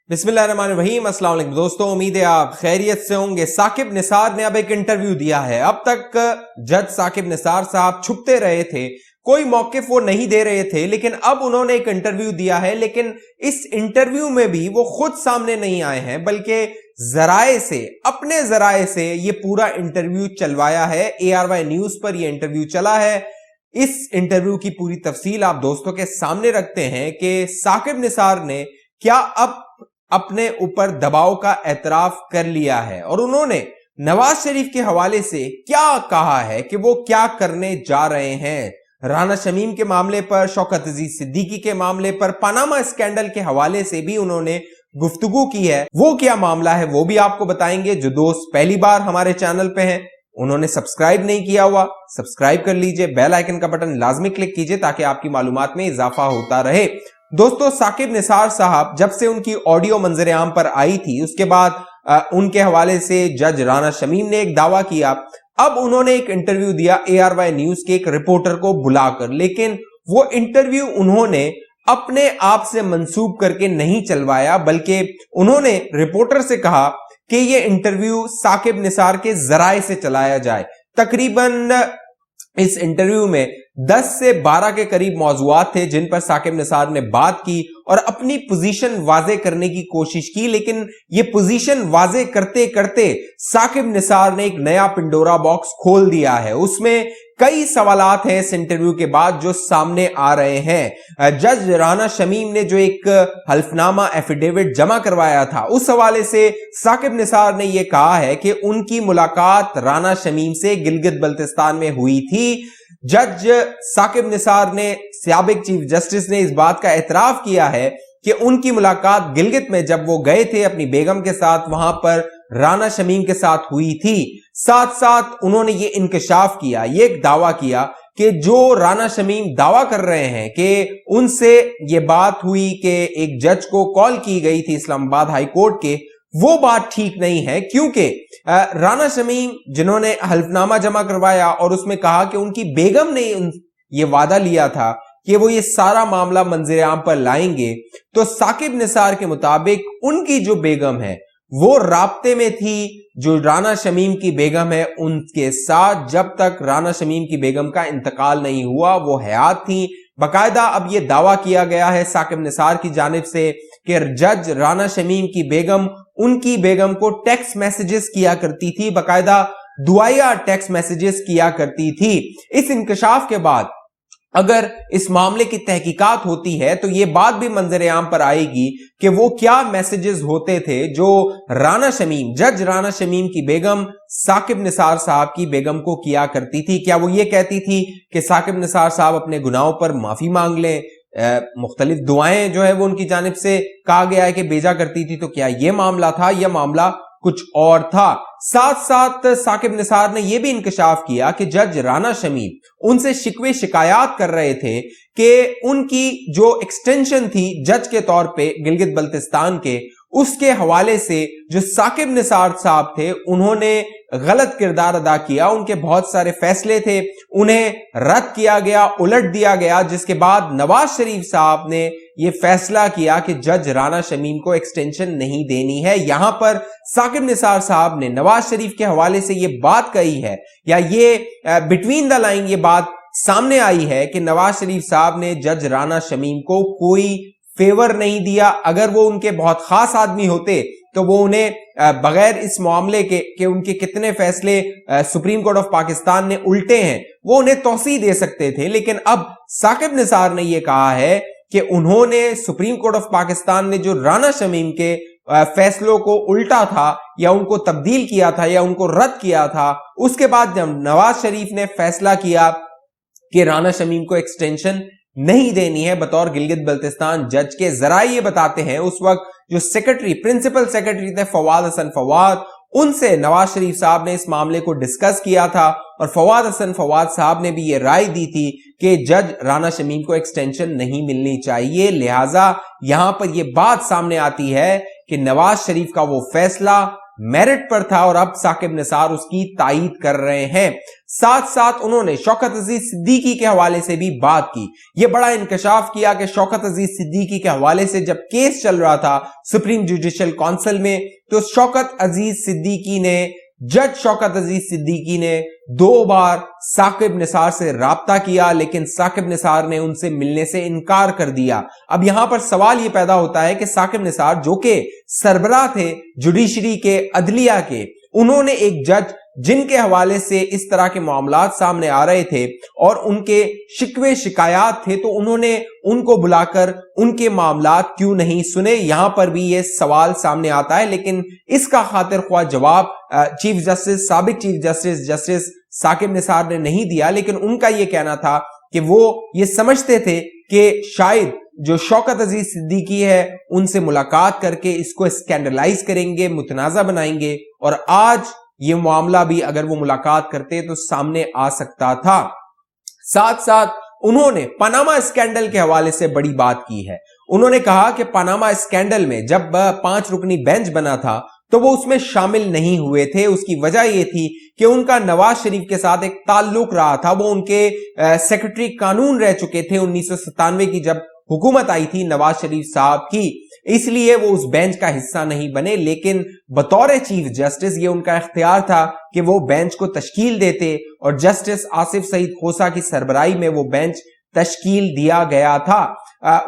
बिस्मिल्लाहिर्रहमानिर्रहीम। अस्सलाम वालेकुम दोस्तों, उम्मीद है आप खैरियत से होंगे। साकिब निसार ने अब एक इंटरव्यू दिया है। अब तक जज साकिब निसार साहब छुपते रहे थे, कोई मौकिफ वो नहीं दे रहे थे, लेकिन अब उन्होंने एक इंटरव्यू दिया है। लेकिन इस इंटरव्यू में भी वो खुद सामने नहीं आए हैं, बल्कि जराए से, अपने जराए से ये पूरा इंटरव्यू चलवाया है। ARY न्यूज पर ये इंटरव्यू चला है। इस इंटरव्यू की पूरी तफसील आप दोस्तों के सामने रखते हैं कि साकिब निसार ने क्या अब अपने ऊपर दबाव का एतराफ कर लिया है और उन्होंने नवाज शरीफ के हवाले से क्या कहा है कि वो क्या करने जा रहे हैं। राना शमीम के मामले पर, शौकत अजीज सिद्दीकी के मामले पर, पनामा स्कैंडल के हवाले से भी उन्होंने गुफ्तगू की है। वो क्या मामला है वो भी आपको बताएंगे। जो दोस्त पहली बार हमारे चैनल पे हैं, उन्होंने सब्सक्राइब नहीं किया हुआ, सब्सक्राइब कर लीजिए, बेल आइकन का बटन लाजमी क्लिक कीजिए ताकि आपकी मालूमात में इजाफा होता रहे। दोस्तों, साकिब निसार साहब जब से उनकी ऑडियो मंजर आम पर आई थी, उसके बाद उनके हवाले से जज राना शमीम ने एक दावा किया। अब उन्होंने एक इंटरव्यू दिया ARY न्यूज के एक रिपोर्टर को बुलाकर, लेकिन वो इंटरव्यू उन्होंने अपने आप से मंसूब करके नहीं चलवाया, बल्कि उन्होंने रिपोर्टर से कहा कि ये इंटरव्यू साकिब निसार के जराए से चलाया जाए। तकरीबन इस इंटरव्यू में 10 से 12 के करीब मौजूआत थे जिन पर साकिब निसार ने बात की और अपनी पोजीशन वाजे करने की कोशिश की। लेकिन ये पोजीशन वाजे करते करते साकिब निसार ने एक नया पिंडोरा बॉक्स खोल दिया है। उसमें कई सवालात हैं इस इंटरव्यू के बाद जो सामने आ रहे हैं। जज राना शमीम ने जो एक हल्फनामा एफिडेविट जमा करवाया था, उस हवाले से साकिब निसार ने यह कहा है कि उनकी मुलाकात राना शमीम से गिलगित बल्तिस्तान में हुई थी। जज साकिब निसार ने, साबिक चीफ जस्टिस ने इस बात का एतराफ किया है कि उनकी मुलाकात गिलगित में जब वो गए थे अपनी बेगम के साथ, वहां पर राना शमीम के साथ हुई थी। साथ साथ उन्होंने ये इंकशाफ किया, ये एक दावा किया कि जो राना शमीम दावा कर रहे हैं कि उनसे ये बात हुई कि एक जज को कॉल की गई थी इस्लामाबाद हाई कोर्ट के, वो बात ठीक नहीं है। क्योंकि राना शमीम जिन्होंने हल्फनामा जमा करवाया और उसमें कहा कि उनकी बेगम ने ये वादा लिया था कि वो ये सारा मामला मंजर आम पर लाएंगे, तो साकिब निसार के मुताबिक उनकी जो बेगम है वो राब्ते में थी जो राना शमीम की बेगम है उनके साथ, जब तक राना शमीम की बेगम का इंतकाल नहीं हुआ वो हयात थी। बाकायदा अब ये दावा किया गया है साकिब निसार की जानिब से कि जज राना शमीम की बेगम उनकी बेगम को टेक्स्ट मैसेजेस किया करती थी, बाकायदा दुआया टेक्स्ट मैसेजेस किया करती थी। इस इंकशाफ के बाद अगर इस मामले की तहकीकात होती है तो ये बात भी मंजर आम पर आएगी कि वो क्या मैसेजेस होते थे जो राना शमीम, जज राना शमीम की बेगम साकिब निसार साहब की बेगम को किया करती थी। क्या वो ये कहती थी कि साकिब निसार साहब अपने गुनाहों पर माफी मांग लें, मुख्तलिफ दुआएं जो है वो उनकी जानिब से कहा गया है कि भेजा करती थी, तो क्या ये मामला था या मामला कुछ और था। साथ साथ साकिब निसार ने यह भी इंकशाफ किया कि जज राना शमीम उनसे शिकवे शिकायत कर रहे थे कि उनकी जो एक्सटेंशन थी जज के तौर पे गिलगित बल्तिस्तान के, उसके हवाले से जो साकिब निसार साहब थे उन्होंने गलत किरदार अदा किया। उनके बहुत सारे फैसले थे, उन्हें रद्द किया गया, उलट दिया गया, जिसके बाद नवाज शरीफ साहब ने यह फैसला किया कि जज राना शमीम को एक्सटेंशन नहीं देनी है। यहां पर साकिब निसार साहब ने नवाज शरीफ के हवाले से यह बात कही है, या ये बिटवीन द लाइन ये बात सामने आई है कि नवाज शरीफ साहब ने जज राना शमीम को कोई फेवर नहीं दिया। अगर वो उनके बहुत खास आदमी होते तो वो उन्हें बगैर इस मामले के उनके कितने फैसले सुप्रीम कोर्ट ऑफ पाकिस्तान ने उल्टे हैं वो उन्हें तौसीह दे सकते थे। लेकिन अब साकिब निसार ने यह कहा है कि उन्होंने, सुप्रीम कोर्ट ऑफ पाकिस्तान ने जो राना शमीम के फैसलों को उल्टा था या उनको तब्दील किया था या उनको रद्द किया था, उसके बाद जब नवाज शरीफ ने फैसला किया कि राना शमीम को एक्सटेंशन नहीं देनी है बतौर गिलगित बल्तिस्तान जज के, जराए ये बताते हैं उस वक्त जो सेक्रेटरी, प्रिंसिपल सेक्रेटरी थे फवाद हसन फवाद, उनसे नवाज शरीफ साहब ने इस मामले को डिस्कस किया था और फवाद हसन फवाद साहब ने भी ये राय दी थी कि जज राना शमीम को एक्सटेंशन नहीं मिलनी चाहिए। लिहाजा यहां पर यह बात सामने आती है कि नवाज शरीफ का वो फैसला मेरिट पर था और अब साकिब निसार उसकी तायीद कर रहे हैं। साथ साथ उन्होंने शौकत अजीज सिद्दीकी के हवाले से भी बात की। यह बड़ा इंकशाफ किया कि शौकत अजीज सिद्दीकी के हवाले से जब केस चल रहा था सुप्रीम जुडिशियल काउंसिल में, तो शौकत अजीज सिद्दीकी ने, जज शौकत अजीज सिद्दीकी ने 2 बार साकिब निसार से राब्ता किया, लेकिन साकिब निसार ने उनसे मिलने से इनकार कर दिया। अब यहां पर सवाल यह पैदा होता है कि साकिब निसार जो कि सरबराह थे जुडिशरी के, अदलिया के, उन्होंने एक जज जिनके हवाले से इस तरह के मामलात सामने आ रहे थे और उनके शिकवे शिकायत थे, तो उन्होंने उनको बुलाकर उनके मामलात क्यों नहीं सुने? यहां पर भी यह सवाल सामने आता है, लेकिन इसका खातिर ख्वाह जवाब चीफ जस्टिस, साबिक chief justice justice Saqib Nisar ने नहीं दिया। लेकिन उनका यह कहना था कि वो ये समझते थे कि शायद जो शौकत अजीज सिद्दीकी है उनसे मुलाकात करके इसको स्कैंडलाइज करेंगे, मुतनाज़ा बनाएंगे, और आज ये मामला भी अगर वो मुलाकात करते तो सामने आ सकता था। साथ साथ उन्होंने पनामा स्कैंडल के हवाले से बड़ी बात की है। उन्होंने कहा कि पनामा स्कैंडल में जब 5 रुकनी बेंच बना था तो वो उसमें शामिल नहीं हुए थे। उसकी वजह यह थी कि उनका नवाज शरीफ के साथ एक ताल्लुक रहा था। वो उनके सेक्रेटरी कानून रह चुके थे 1997 की जब हुकूमत आई थी नवाज शरीफ साहब की, इसलिए वो उस बेंच का हिस्सा नहीं बने। लेकिन बतौर चीफ जस्टिस ये उनका इख्तियार था कि वो बेंच को तश्कील देते, और जस्टिस आसिफ सईद खोसा की सरबराही में वो बेंच तश्कील दिया गया था।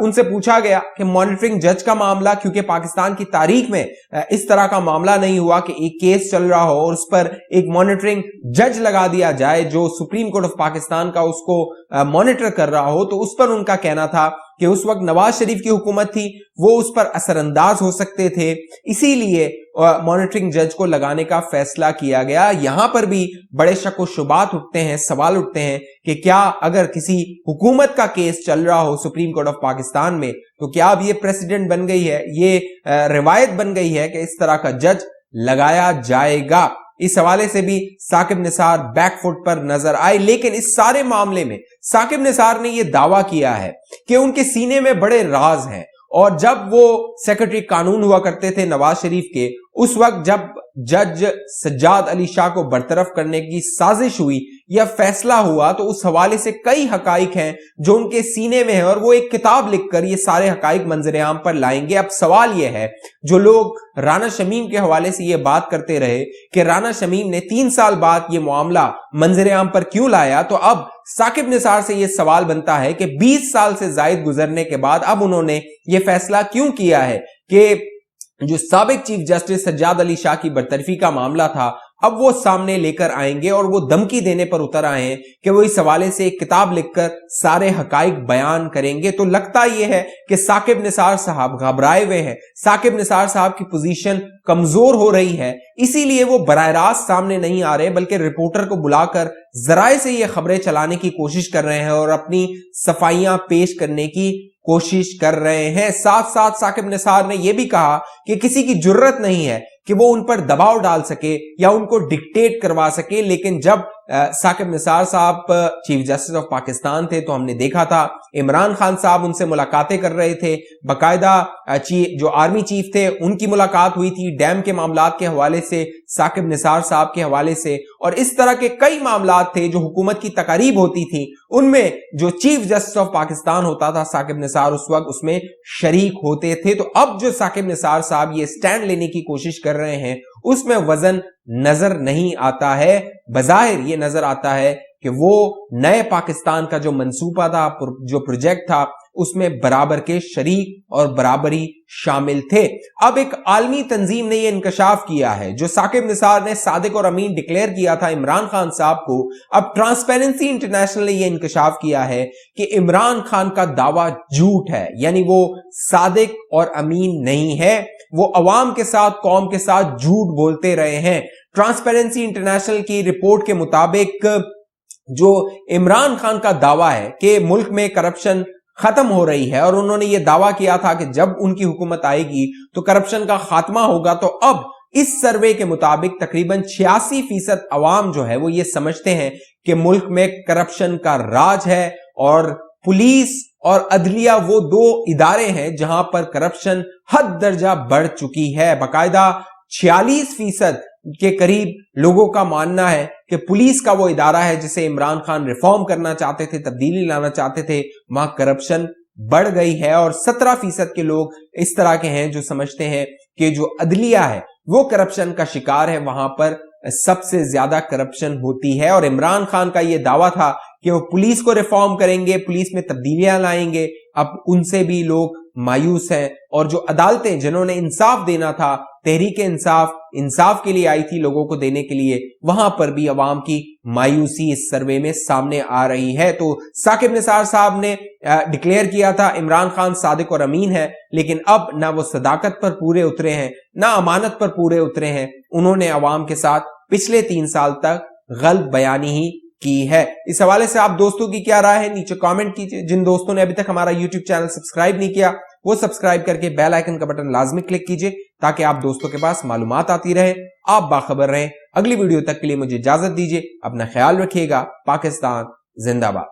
उनसे पूछा गया कि मॉनिटरिंग जज का मामला, क्योंकि पाकिस्तान की तारीख में इस तरह का मामला नहीं हुआ कि एक केस चल रहा हो और उस पर एक मॉनिटरिंग जज लगा दिया जाए जो सुप्रीम कोर्ट ऑफ पाकिस्तान का उसको मॉनिटर कर रहा हो, तो उस पर उनका कहना था कि उस वक्त नवाज शरीफ की हुकूमत थी, वो उस पर असरअंदाज हो सकते थे, इसीलिए मॉनिटरिंग जज को लगाने का फैसला किया गया। यहां पर भी बड़े शक व शुबात उठते हैं, सवाल उठते हैं कि क्या अगर किसी हुकूमत का केस चल रहा हो सुप्रीम कोर्ट ऑफ पाकिस्तान में, तो क्या अब ये प्रेसिडेंट बन गई है, ये रिवायत बन गई है कि इस तरह का जज लगाया जाएगा? इस हवाले से भी साकिब निसार बैकफुट पर नजर आए। लेकिन इस सारे मामले में साकिब निसार ने यह दावा किया है कि उनके सीने में बड़े राज हैं, और जब वो सेक्रेटरी कानून हुआ करते थे नवाज शरीफ के, उस वक्त जब जज सज्जाद अली शाह को बरतरफ करने की साजिश हुई या फैसला हुआ, तो उस हवाले से कई हकाइक हैं जो उनके सीने में है, और वो एक किताब लिखकर ये सारे हकाइक मंजर आम पर लाएंगे। अब सवाल ये है, जो लोग राना शमीम के हवाले से ये बात करते रहे कि राना शमीम ने 3 साल बाद ये मामला मंजर आम पर क्यों लाया, तो अब साकिब निसार से यह सवाल बनता है कि 20 साल से जायद गुजरने के बाद अब उन्होंने ये फैसला क्यों किया है कि जो साबिक चीफ जस्टिस सज्जाद अली शाह की बरतरफी का मामला था, अब वो सामने लेकर आएंगे, और वो धमकी देने पर उतर आए हैं कि वो इस हवाले से एक किताब लिखकर सारे हकाइक बयान करेंगे। तो लगता यह है कि साकिब निसार साहब घबराए हुए हैं, साकिब निसार साहब की पोजीशन कमजोर हो रही है, इसीलिए वो बराह रास्त सामने नहीं आ रहे, बल्कि रिपोर्टर को बुलाकर जराए से ये खबरें चलाने की कोशिश कर रहे हैं और अपनी सफाइयां पेश करने की कोशिश कर रहे हैं। साथ साथ साकिब निसार ने यह भी कहा कि किसी की जुर्रत नहीं है कि वो उन पर दबाव डाल सके या उनको डिक्टेट करवा सके। लेकिन जब साकिब निसार साहब चीफ जस्टिस ऑफ पाकिस्तान थे, तो हमने देखा था इमरान खान साहब उनसे मुलाकातें कर रहे थे, बाकायदा जो आर्मी चीफ थे उनकी मुलाकात हुई थी डैम के मामलात के हवाले से, साकिब निसार साहब के हवाले से, और इस तरह के कई मामलात थे जो हुकूमत की तकारीब होती थी, उनमें जो चीफ जस्टिस ऑफ पाकिस्तान होता था साकिब निसार उस वक्त उसमें शरीक होते थे। तो अब जो साकिब निसार साहब ये स्टैंड लेने की कोशिश कर रहे हैं, उसमें वजन नजर नहीं आता है। बज़ाहिर ये नजर आता है कि वो नए पाकिस्तान का जो मंसूबा था, जो प्रोजेक्ट था, उसमें बराबर के शरीक और बराबरी शामिल थे। अब एक आलमी तंजीम ने यह इंकशाफ किया है, जो साकिब निसार ने सादिक और अमीन डिक्लेयर किया था इमरान खान साहब को, अब ट्रांसपेरेंसी इंटरनेशनल ने यह इंकशाफ किया है कि इमरान खान का दावा झूठ है, यानी वो सादिक और अमीन नहीं है, वो अवाम के साथ, कौम के साथ झूठ बोलते रहे हैं। ट्रांसपेरेंसी इंटरनेशनल की रिपोर्ट के मुताबिक जो इमरान खान का दावा है कि मुल्क में करप्शन खत्म हो रही है, और उन्होंने ये दावा किया था कि जब उनकी हुकूमत आएगी तो करप्शन का खात्मा होगा, तो अब इस सर्वे के मुताबिक तकरीबन 86% अवाम जो है वो ये समझते हैं कि मुल्क में करप्शन का राज है, और पुलिस और अदलिया वो 2 इदारे हैं जहां पर करप्शन हद दर्जा बढ़ चुकी है। बाकायदा 46% के करीब लोगों का मानना है कि पुलिस का वो इदारा है जिसे इमरान खान रिफॉर्म करना चाहते थे, तब्दीली लाना चाहते थे, वहां करप्शन बढ़ गई है। और 17% के लोग इस तरह के हैं जो समझते हैं कि जो अदलिया है वो करप्शन का शिकार है, वहां पर सबसे ज्यादा करप्शन होती है। और इमरान खान का ये दावा था कि वो पुलिस को रिफॉर्म करेंगे, पुलिस में तब्दीलियां लाएंगे, अब उनसे भी लोग मायूस हैं। और जो अदालतें जिन्होंने इंसाफ देना था, तहरीक इंसाफ के लिए आई थी लोगों को देने के लिए, वहां पर भी अवाम की मायूसी इस सर्वे में सामने आ रही है। तो साकिब निसार साहब ने डिक्लेयर किया था इमरान खान सादिक और अमीन है, लेकिन अब ना वो सदाकत पर पूरे उतरे हैं ना अमानत पर पूरे उतरे हैं। उन्होंने अवाम के साथ पिछले 3 साल तक गलत बयानी ही की है। इस हवाले से आप दोस्तों की क्या राय है नीचे कमेंट कीजिए। जिन दोस्तों ने अभी तक हमारा यूट्यूब चैनल सब्सक्राइब नहीं किया वो सब्सक्राइब करके बेल आइकन का बटन लाजमी क्लिक कीजिए ताकि आप दोस्तों के पास मालूमात आती रहे, आप बाखबर रहें। अगली वीडियो तक के लिए मुझे इजाजत दीजिए, अपना ख्याल रखिएगा। पाकिस्तान जिंदाबाद।